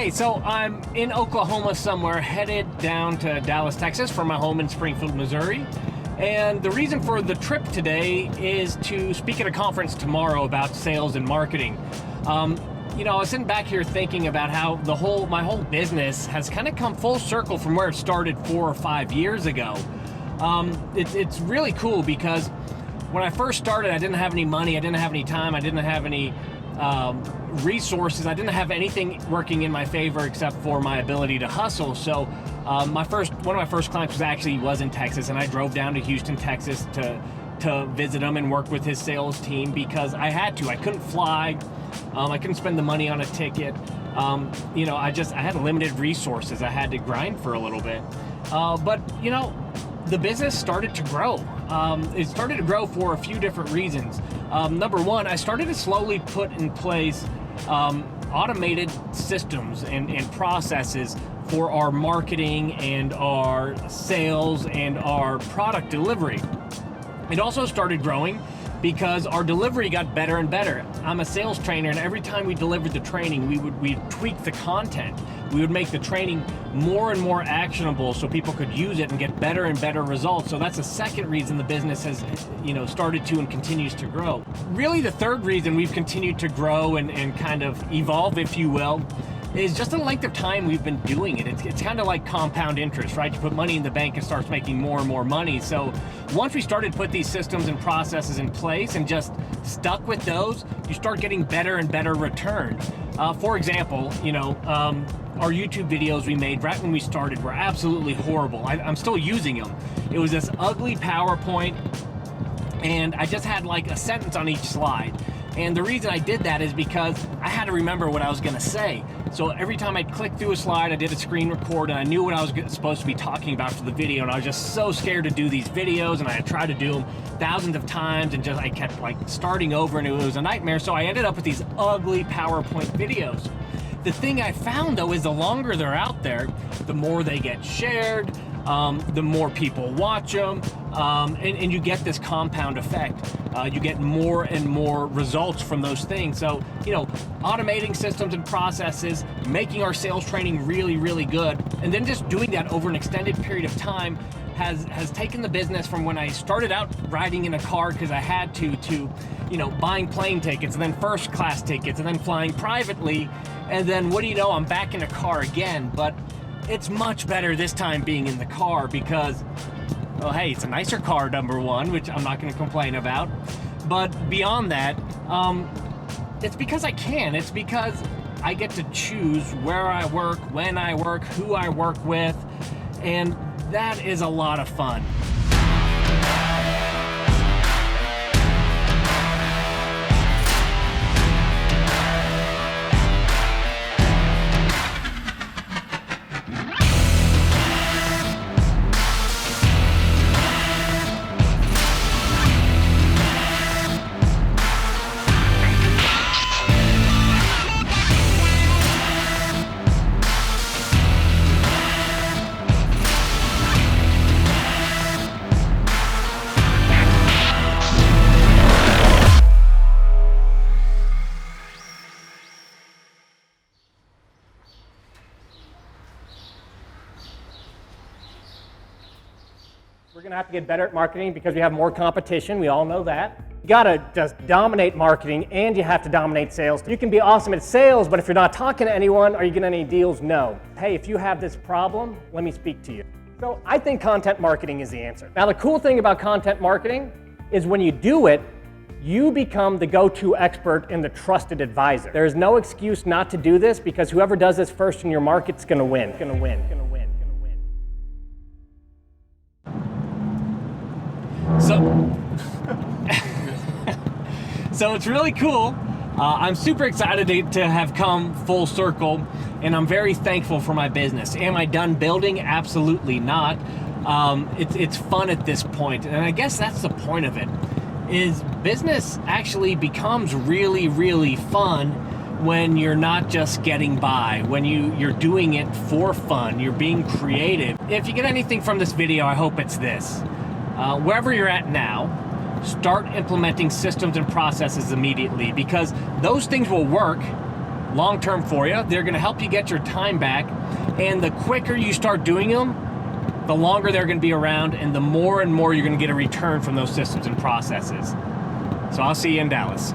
Okay, so I'm in Oklahoma somewhere, headed down to Dallas, Texas for my home in Springfield, Missouri. And the reason for the trip today is to speak at a conference tomorrow about sales and marketing. You know, I was sitting back here thinking about how my whole business has kind of come full circle from where it started 4 or 5 years ago. It's really cool because when I first started, I didn't have any money, I didn't have any time, I didn't have any resources, I didn't have anything working in my favor except for my ability to hustle. So one of my first clients was in Texas, and I drove down to Houston, Texas to visit him and work with his sales team because I had to. I couldn't fly. I couldn't spend the money on a ticket. You know, I had limited resources. I had to grind for a little bit. But, you know, the business started to grow. It started to grow for a few different reasons. Number one, I started to slowly put in place automated systems and processes for our marketing and our sales and our product delivery. It also started growing because our delivery got better and better. I'm a sales trainer, and every time we delivered the training, we'd tweak the content. We would make the training more and more actionable so people could use it and get better and better results. So that's the second reason the business has, you know, started to and continues to grow. Really, the third reason we've continued to grow and kind of evolve, if you will, is just the length of time we've been doing it. It's kind of like compound interest, right? You put money in the bank, it starts making more and more money. So once we started to put these systems and processes in place and just stuck with those, you start getting better and better return. For example, you know, our YouTube videos we made right when we started were absolutely horrible. I'm still using them. It was this ugly PowerPoint, and I just had like a sentence on each slide. And the reason I did that is because I had to remember what I was gonna say. So every time I'd click through a slide, I did a screen record, and I knew what I was supposed to be talking about for the video, and I was just so scared to do these videos, and I had tried to do them thousands of times, and I kept like starting over, and it was a nightmare. So I ended up with these ugly PowerPoint videos. The thing I found though is the longer they're out there, the more they get shared, the more people watch them, and you get this compound effect. You get more and more results from those things. So, you know, automating systems and processes, making our sales training really, really good, and then just doing that over an extended period of time has taken the business from when I started out riding in a car because I had to, you know, buying plane tickets and then first class tickets and then flying privately. And then what do you know, I'm back in a car again. But it's much better this time being in the car because, well, hey, it's a nicer car, number one, which I'm not going to complain about. But beyond that, it's because I can. It's because I get to choose where I work, when I work, who I work with, and that is a lot of fun. We're going to have to get better at marketing because we have more competition. We all know that. You got to just dominate marketing, and you have to dominate sales. You can be awesome at sales, but if you're not talking to anyone, are you getting any deals? No. Hey, if you have this problem, let me speak to you. So I think content marketing is the answer. Now, the cool thing about content marketing is when you do it, you become the go-to expert and the trusted advisor. There is no excuse not to do this because whoever does this first in your market's going to win. So it's really cool. I'm super excited to have come full circle, and I'm very thankful for my business. Am I done building? Absolutely not. It's fun at this point, and I guess that's the point of it, is business actually becomes really, really fun when you're not just getting by, when you're doing it for fun, you're being creative. If you get anything from this video, I hope it's this. Wherever you're at now, start implementing systems and processes immediately, because those things will work long-term for you. They're going to help you get your time back. And the quicker you start doing them, the longer they're going to be around, and the more and more you're going to get a return from those systems and processes. So I'll see you in Dallas.